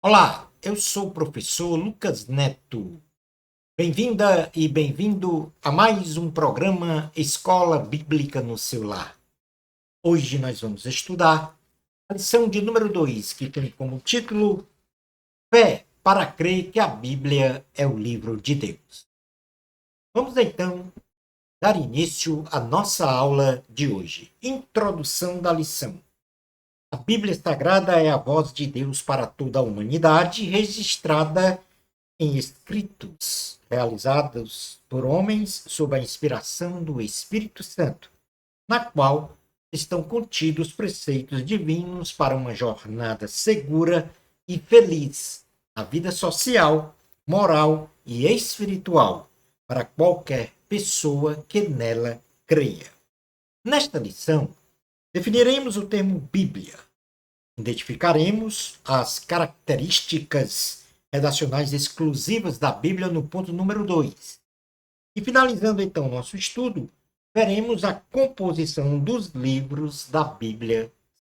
Olá, eu sou o professor Lucas Neto. Bem-vinda e bem-vindo a mais um programa Escola Bíblica no seu lar. Hoje nós vamos estudar a lição de número 2, que tem como título Fé para crer que a Bíblia é o livro de Deus. Vamos então dar início à nossa aula de hoje. Introdução da lição. A Bíblia Sagrada é a voz de Deus para toda a humanidade, registrada em escritos realizados por homens sob a inspiração do Espírito Santo, na qual estão contidos preceitos divinos para uma jornada segura e feliz na vida social, moral e espiritual para qualquer pessoa que nela creia. Nesta lição, definiremos o termo Bíblia. Identificaremos as características redacionais exclusivas da Bíblia no ponto número 2. E finalizando então nosso estudo, veremos a composição dos livros da Bíblia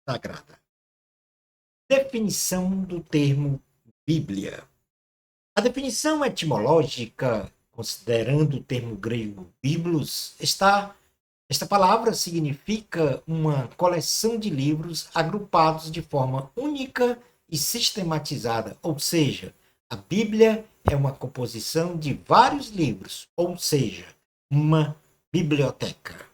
Sagrada. Definição do termo Bíblia. A definição etimológica, considerando o termo grego biblos, esta palavra significa uma coleção de livros agrupados de forma única e sistematizada, ou seja, a Bíblia é uma composição de vários livros, ou seja, uma biblioteca.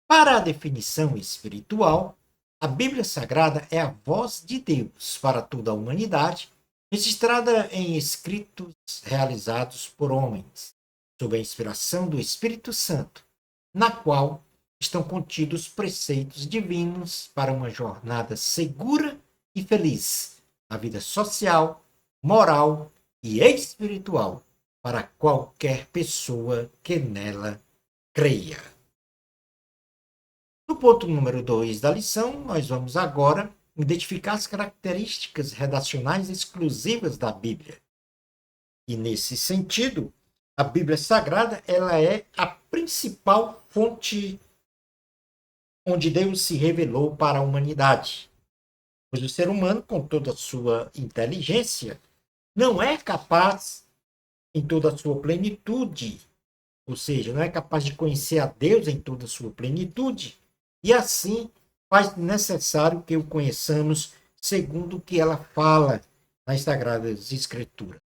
Para a definição espiritual, a Bíblia Sagrada é a voz de Deus para toda a humanidade, registrada em escritos realizados por homens, sob a inspiração do Espírito Santo, na qual estão contidos preceitos divinos para uma jornada segura e feliz na vida social, moral e espiritual para qualquer pessoa que nela creia. No ponto número 2 da lição, nós vamos agora identificar as características redacionais exclusivas da Bíblia. E nesse sentido, a Bíblia Sagrada ela é a principal fonte onde Deus se revelou para a humanidade. Pois o ser humano, com toda a sua inteligência, não é capaz, em toda a sua plenitude, ou seja, não é capaz de conhecer a Deus em toda a sua plenitude, e assim faz necessário que o conheçamos segundo o que ela fala nas Sagradas Escrituras.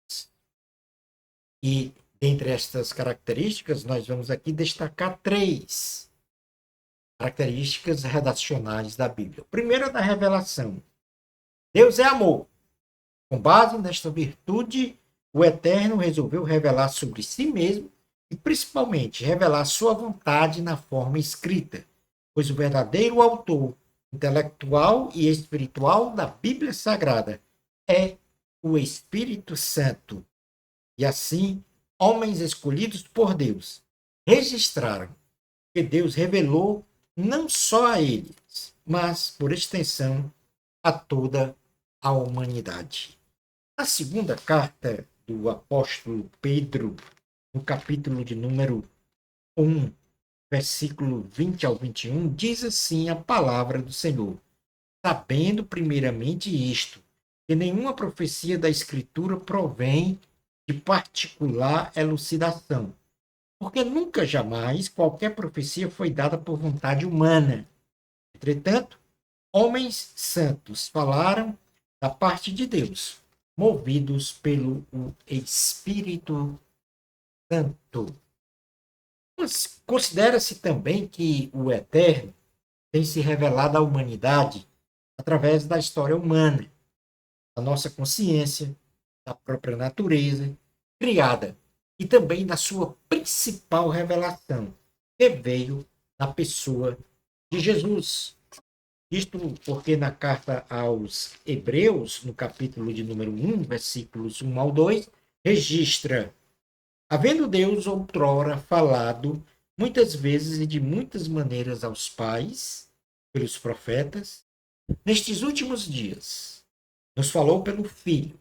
E, dentre estas características, nós vamos aqui destacar três características redacionais da Bíblia. O primeiro é da revelação. Deus é amor. Com base nesta virtude, o Eterno resolveu revelar sobre si mesmo e, principalmente, revelar sua vontade na forma escrita, pois o verdadeiro autor intelectual e espiritual da Bíblia Sagrada é o Espírito Santo. E assim, homens escolhidos por Deus registraram que Deus revelou não só a eles, mas, por extensão, a toda a humanidade. A segunda carta do apóstolo Pedro, no capítulo de número 1, versículo 20 ao 21, diz assim a palavra do Senhor: sabendo primeiramente isto, que nenhuma profecia da Escritura provém de particular elucidação, porque nunca jamais qualquer profecia foi dada por vontade humana. Entretanto, homens santos falaram da parte de Deus, movidos pelo Espírito Santo. Mas considera-se também que o Eterno tem se revelado à humanidade através da história humana, da nossa consciência, da própria natureza criada e também da sua principal revelação, que veio na pessoa de Jesus. Isto porque na carta aos Hebreus, no capítulo de número 1, versículos 1 ao 2, registra: havendo Deus outrora falado muitas vezes e de muitas maneiras aos pais, pelos profetas, nestes últimos dias, nos falou pelo Filho,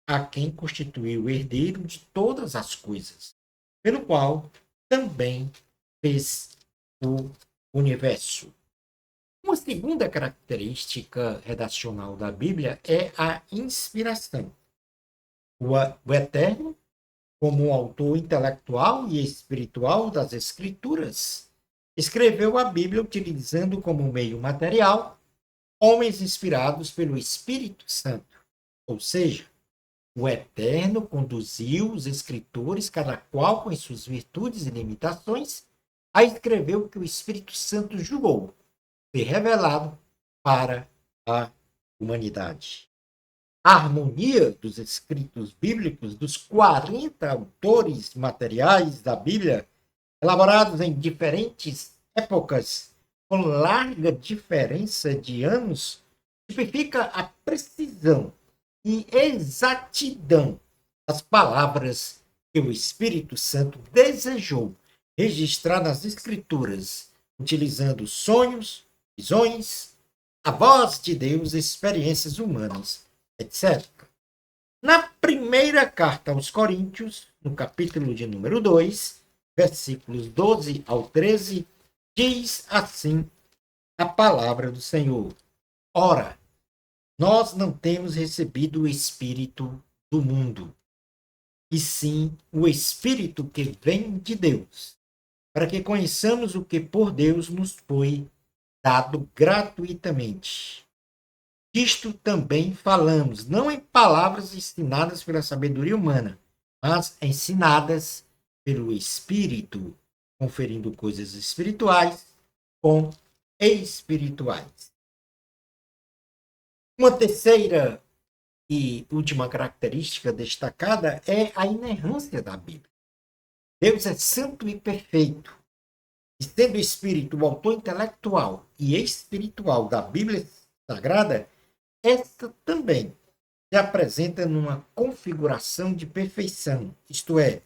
a quem constituiu o herdeiro de todas as coisas, pelo qual também fez o universo. Uma segunda característica redacional da Bíblia é a inspiração. O Eterno, como autor intelectual e espiritual das Escrituras, escreveu a Bíblia utilizando como meio material homens inspirados pelo Espírito Santo. Ou seja, o Eterno conduziu os escritores, cada qual com as suas virtudes e limitações, a escrever o que o Espírito Santo julgou ser revelado para a humanidade. A harmonia dos escritos bíblicos, dos 40 autores materiais da Bíblia, elaborados em diferentes épocas, com larga diferença de anos, tipifica a precisão e exatidão das palavras que o Espírito Santo desejou registrar nas Escrituras, utilizando sonhos, visões, a voz de Deus, experiências humanas, etc. Na primeira carta aos Coríntios, no capítulo de número 2, versículos 12 ao 13, diz assim a palavra do Senhor: Ora, nós não temos recebido o Espírito do mundo, e sim o Espírito que vem de Deus, para que conheçamos o que por Deus nos foi dado gratuitamente. Disto também falamos, não em palavras ensinadas pela sabedoria humana, mas ensinadas pelo Espírito, conferindo coisas espirituais com espirituais. Uma terceira e última característica destacada é a inerrância da Bíblia. Deus é santo e perfeito. E sendo o Espírito o autor intelectual e espiritual da Bíblia Sagrada, esta também se apresenta numa configuração de perfeição, isto é,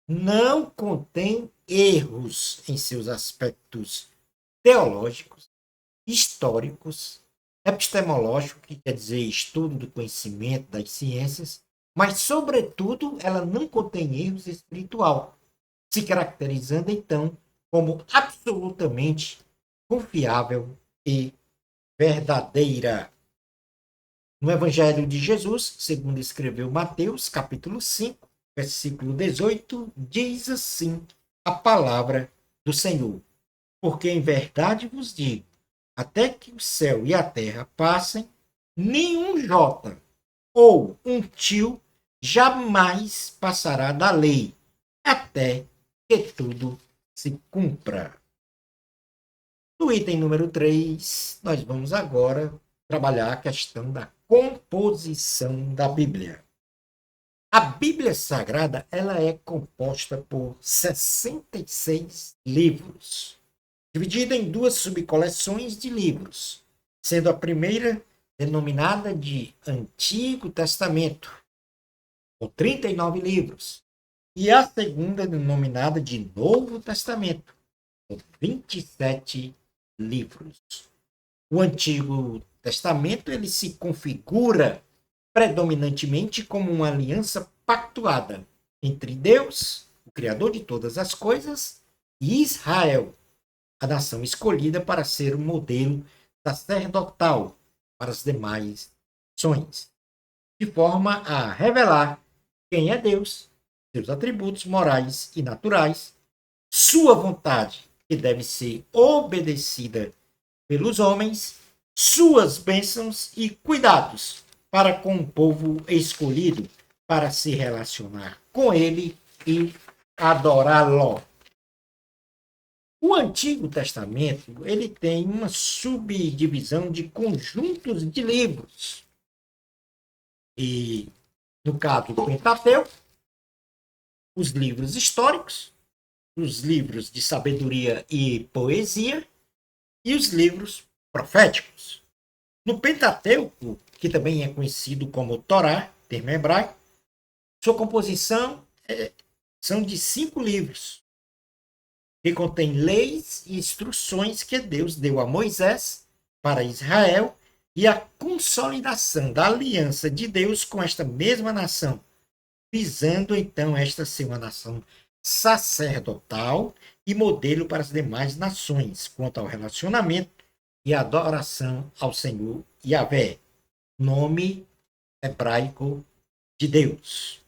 não contém erros em seus aspectos teológicos, históricos, epistemológico, que quer dizer estudo do conhecimento das ciências, mas, sobretudo, ela não contém erros espiritual, se caracterizando, então, como absolutamente confiável e verdadeira. No Evangelho de Jesus, segundo escreveu Mateus, capítulo 5, versículo 18, diz assim a palavra do Senhor: Porque em verdade vos digo, até que o céu e a terra passem, nenhum jota ou um tio jamais passará da lei, até que tudo se cumpra. No item número 3, nós vamos agora trabalhar a questão da composição da Bíblia. A Bíblia Sagrada ela é composta por 66 livros, dividida em duas subcoleções de livros, sendo a primeira denominada de Antigo Testamento, com 39 livros, e a segunda denominada de Novo Testamento, com 27 livros. O Antigo Testamento ele se configura predominantemente como uma aliança pactuada entre Deus, o Criador de todas as coisas, e Israel, a nação escolhida para ser o modelo sacerdotal para as demais nações, de forma a revelar quem é Deus, seus atributos morais e naturais, sua vontade, que deve ser obedecida pelos homens, suas bênçãos e cuidados para com o povo escolhido, para se relacionar com ele e adorá-lo. O Antigo Testamento ele tem uma subdivisão de conjuntos de livros. E, no caso do Pentateuco, os livros históricos, os livros de sabedoria e poesia e os livros proféticos. No Pentateuco, que também é conhecido como Torá, termo hebraico, sua composição são de 5 livros, que contém leis e instruções que Deus deu a Moisés para Israel e a consolidação da aliança de Deus com esta mesma nação, visando então esta ser uma nação sacerdotal e modelo para as demais nações quanto ao relacionamento e adoração ao Senhor Yahvé, nome hebraico de Deus.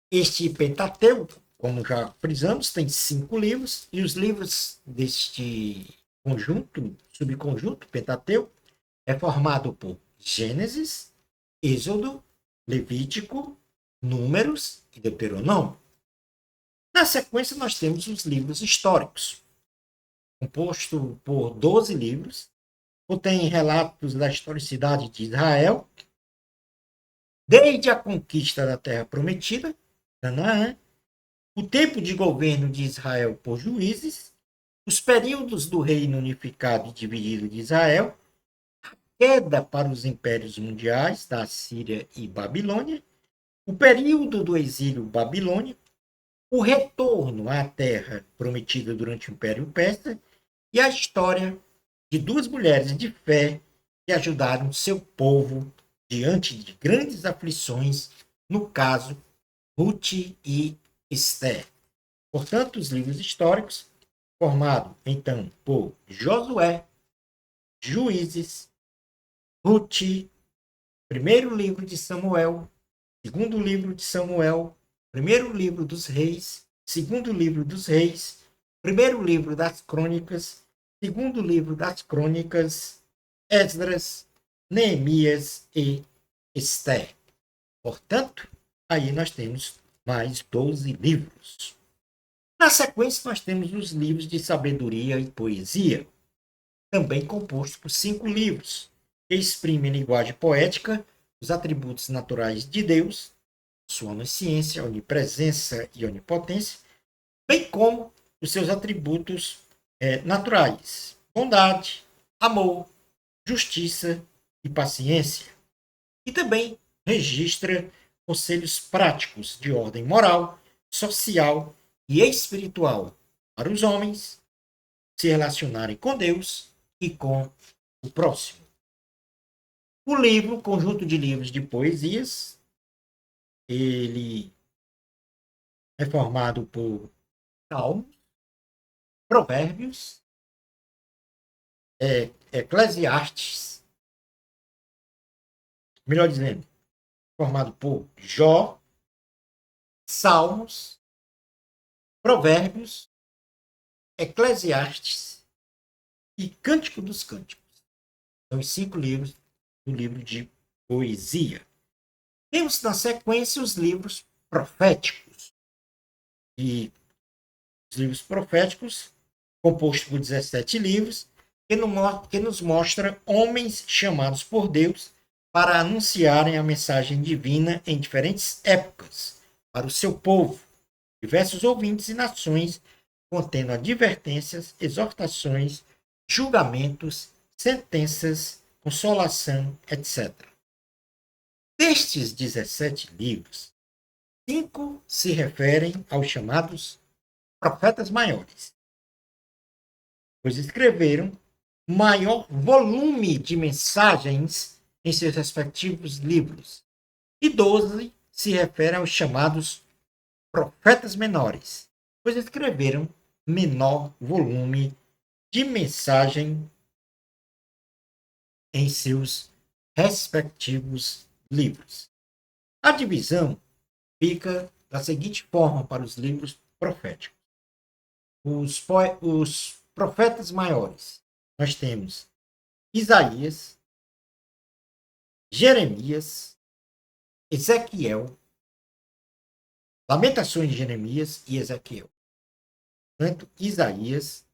Este Pentateuco, como já frisamos, tem 5 livros, e os livros deste conjunto, subconjunto Pentateuco, é formado por Gênesis, Êxodo, Levítico, Números e Deuteronômio. Na sequência, nós temos os livros históricos, composto por 12 livros, contém relatos da historicidade de Israel, desde a conquista da Terra Prometida, Canaã, o tempo de governo de Israel por juízes, os períodos do reino unificado e dividido de Israel, queda para os impérios mundiais da Síria e Babilônia, o período do exílio babilônico, o retorno à Terra Prometida durante o Império Persa e a história de 2 mulheres de fé que ajudaram seu povo diante de grandes aflições, no caso, Ruth e Esther. Portanto, os livros históricos, formados, então, por Josué, Juízes, Ruth, primeiro livro de Samuel, segundo livro de Samuel, primeiro livro dos reis, segundo livro dos reis, primeiro livro das crônicas, segundo livro das crônicas, Esdras, Neemias e Esther. Portanto, aí nós temos mais 12 livros. Na sequência, nós temos os livros de sabedoria e poesia, também compostos por 5 livros, que exprimem em linguagem poética os atributos naturais de Deus, sua onisciência, onipresença e onipotência, bem como os seus atributos naturais, bondade, amor, justiça e paciência. E também registra conselhos práticos de ordem moral, social e espiritual para os homens se relacionarem com Deus e com o próximo. O livro, conjunto de livros de poesias, ele é formado por Salmos, Provérbios, Eclesiastes, melhor dizendo, formado por Jó, Salmos, Provérbios, Eclesiastes e Cântico dos Cânticos. São os 5 livros do livro de poesia. Temos na sequência os livros proféticos. E os livros proféticos, compostos por 17 livros, que nos mostra homens chamados por Deus para anunciarem a mensagem divina em diferentes épocas para o seu povo, diversos ouvintes e nações, contendo advertências, exortações, julgamentos, sentenças, consolação, etc. Destes 17 livros, 5 se referem aos chamados profetas maiores, pois escreveram maior volume de mensagens em seus respectivos livros, e 12 se referem aos chamados profetas menores, pois escreveram menor volume de mensagem em seus respectivos livros. A divisão fica da seguinte forma para os livros proféticos. Os profetas maiores, nós temos Isaías, Jeremias, Ezequiel, Lamentações de Jeremias e Ezequiel. Portanto, Isaías,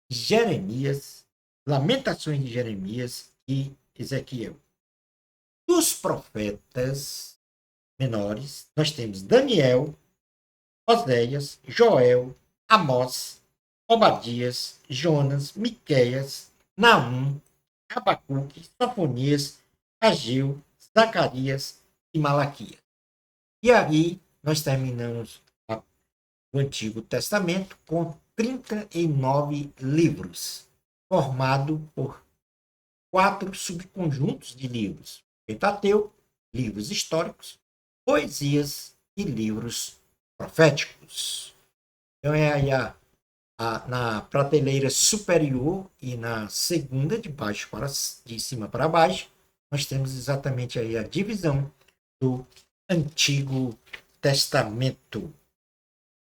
Jeremias, Lamentações de Jeremias e Ezequiel. Dos profetas menores, nós temos Daniel, Oséias, Joel, Amós, Obadias, Jonas, Miqueias, Naum, Abacuque, Sofonias, Ageu, Zacarias e Malaquias. E aí nós terminamos o Antigo Testamento com 39 livros, formado por 4 subconjuntos de livros: Pentateuco, livros históricos, poesias e livros proféticos. Então é aí a na prateleira superior e na segunda, de cima para baixo, nós temos exatamente aí a divisão do Antigo Testamento.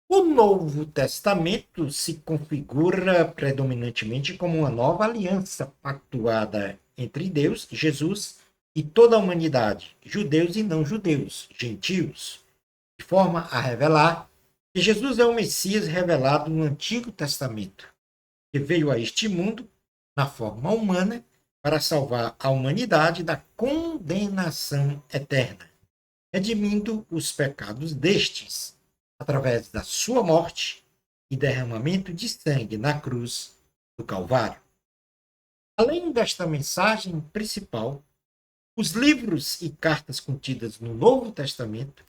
O Novo Testamento se configura predominantemente como uma nova aliança pactuada entre Deus, Jesus e toda a humanidade, judeus e não judeus, gentios, de forma a revelar que Jesus é o Messias revelado no Antigo Testamento, que veio a este mundo na forma humana para salvar a humanidade da condenação eterna, redimindo os pecados destes através da sua morte e derramamento de sangue na cruz do Calvário. Além desta mensagem principal, os livros e cartas contidas no Novo Testamento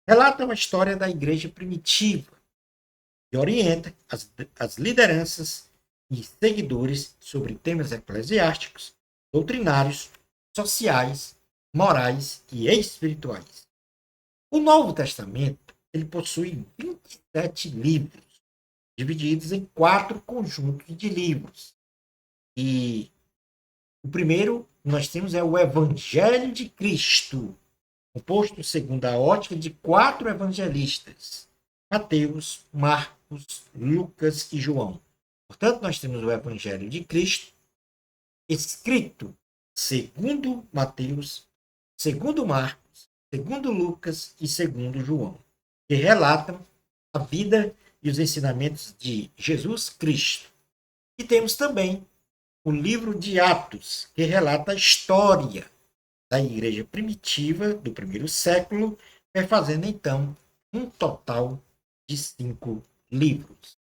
relatam a história da igreja primitiva, que orienta as lideranças e seguidores sobre temas eclesiásticos, doutrinários, sociais, morais e espirituais. O Novo Testamento ele possui 27 livros, divididos em 4 conjuntos de livros. E o primeiro nós temos é o Evangelho de Cristo, composto segundo a ótica de 4 evangelistas: Mateus, Marcos, Lucas e João. Portanto, nós temos o Evangelho de Cristo, escrito segundo Mateus, segundo Marcos, segundo Lucas e segundo João, que relatam a vida e os ensinamentos de Jesus Cristo. E temos também o livro de Atos, que relata a história da igreja primitiva do primeiro século, fazendo então um total de 5 livros.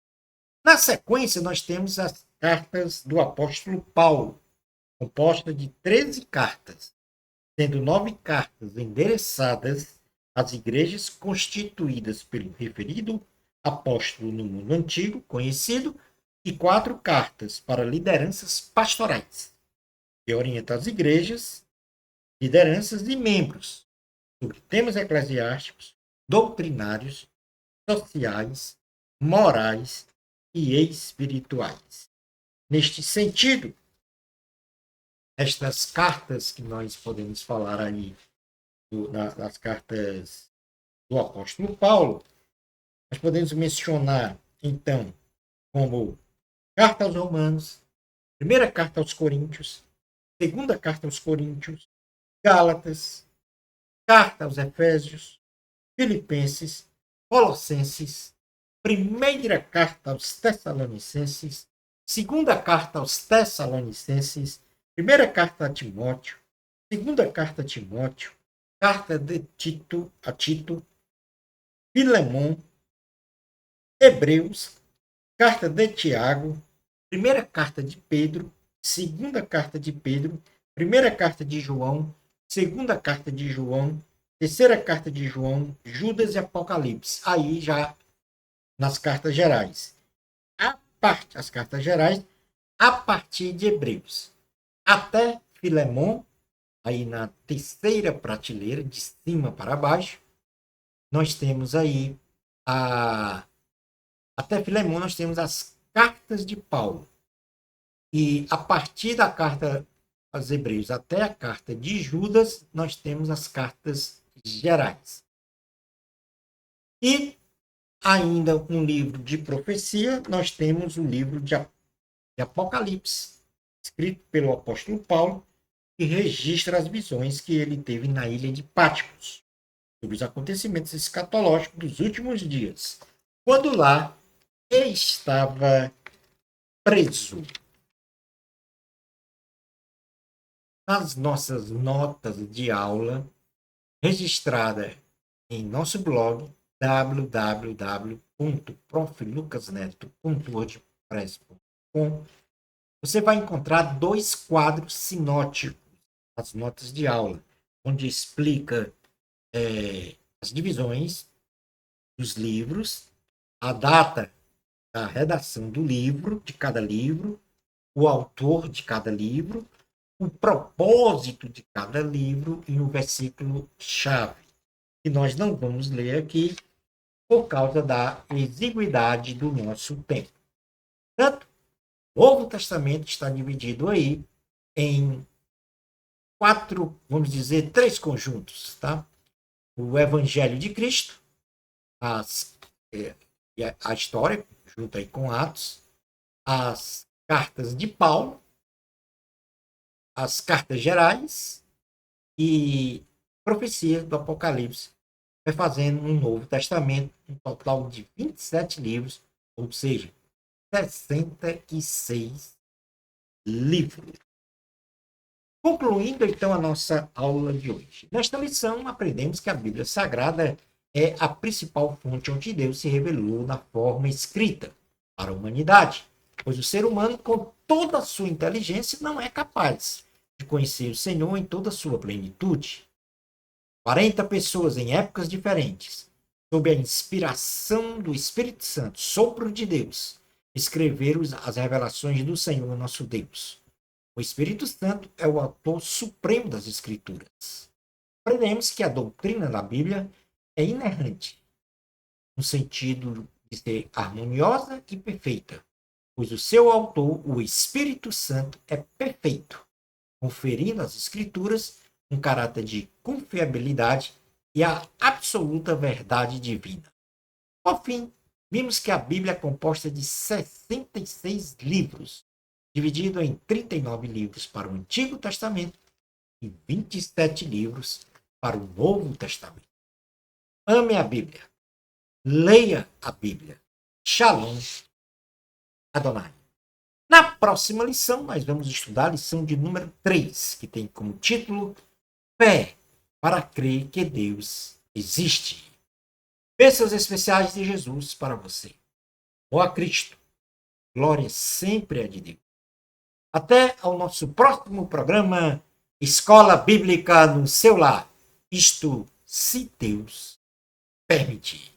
Na sequência, nós temos as cartas do apóstolo Paulo, composta de 13 cartas, sendo 9 cartas endereçadas às igrejas constituídas pelo referido apóstolo no mundo antigo, conhecido, e 4 cartas para lideranças pastorais, que orientam as igrejas, lideranças e membros sobre temas eclesiásticos, doutrinários, sociais, morais e espirituais. Neste sentido, estas cartas que nós podemos falar aí, das cartas do apóstolo Paulo, nós podemos mencionar, então, como carta aos Romanos, primeira carta aos Coríntios, segunda carta aos Coríntios, Gálatas, carta aos Efésios, Filipenses, Colossenses, primeira carta aos Tessalonicenses, segunda carta aos Tessalonicenses, primeira carta a Timóteo, segunda carta a Timóteo, carta de Tito a Tito, Filemon, Hebreus, carta de Tiago, primeira carta de Pedro, segunda carta de Pedro, primeira carta de João, segunda carta de João, terceira carta de João, Judas e Apocalipse. Aí já nas cartas gerais. As cartas gerais a partir de Hebreus. Até Filemon, aí na terceira prateleira, de cima para baixo, nós temos aí até Filemon nós temos as cartas de Paulo. E a partir da carta aos Hebreus até a carta de Judas, nós temos as cartas gerais. E ainda um livro de profecia, nós temos o livro de Apocalipse, escrito pelo apóstolo Paulo, que registra as visões que ele teve na ilha de Patmos, sobre os acontecimentos escatológicos dos últimos dias, quando lá estava preso. Nas nossas notas de aula, registrada em nosso blog www.proflucasneto.wordpress.com, você vai encontrar 2 quadros sinóticos, as notas de aula, onde explica as divisões dos livros, a data da redação do livro, de cada livro, o autor de cada livro, o propósito de cada livro e um versículo-chave, que nós não vamos ler aqui por causa da exiguidade do nosso tempo. Portanto, o Novo Testamento está dividido aí em quatro, vamos dizer, três conjuntos, tá? O Evangelho de Cristo, as, a história, junto aí com Atos, as cartas de Paulo, as cartas gerais e profecias do Apocalipse, vai fazendo um Novo Testamento, um total de 27 livros, ou seja, 66 livros. Concluindo, então, a nossa aula de hoje. Nesta lição, aprendemos que a Bíblia Sagrada é a principal fonte onde Deus se revelou na forma escrita para a humanidade, pois o ser humano, com toda a sua inteligência, não é capaz de conhecer o Senhor em toda a sua plenitude. 40 pessoas em épocas diferentes, sob a inspiração do Espírito Santo, sopro de Deus, escreveram as revelações do Senhor nosso Deus. O Espírito Santo é o autor supremo das Escrituras. Aprendemos que a doutrina da Bíblia é inerrante, no sentido de ser harmoniosa e perfeita, pois o seu autor, o Espírito Santo, é perfeito, conferindo às Escrituras um caráter de confiabilidade e a absoluta verdade divina. Por fim, vimos que a Bíblia é composta de 66 livros, dividido em 39 livros para o Antigo Testamento e 27 livros para o Novo Testamento. Ame a Bíblia. Leia a Bíblia. Shalom Adonai. Na próxima lição, nós vamos estudar a lição de número 3, que tem como título Fé para crer que Deus existe. Bênçãos especiais de Jesus para você. Ó a Cristo. Glória sempre é de Deus. Até ao nosso próximo programa Escola Bíblica no seu lar. Isto, se Deus permitir.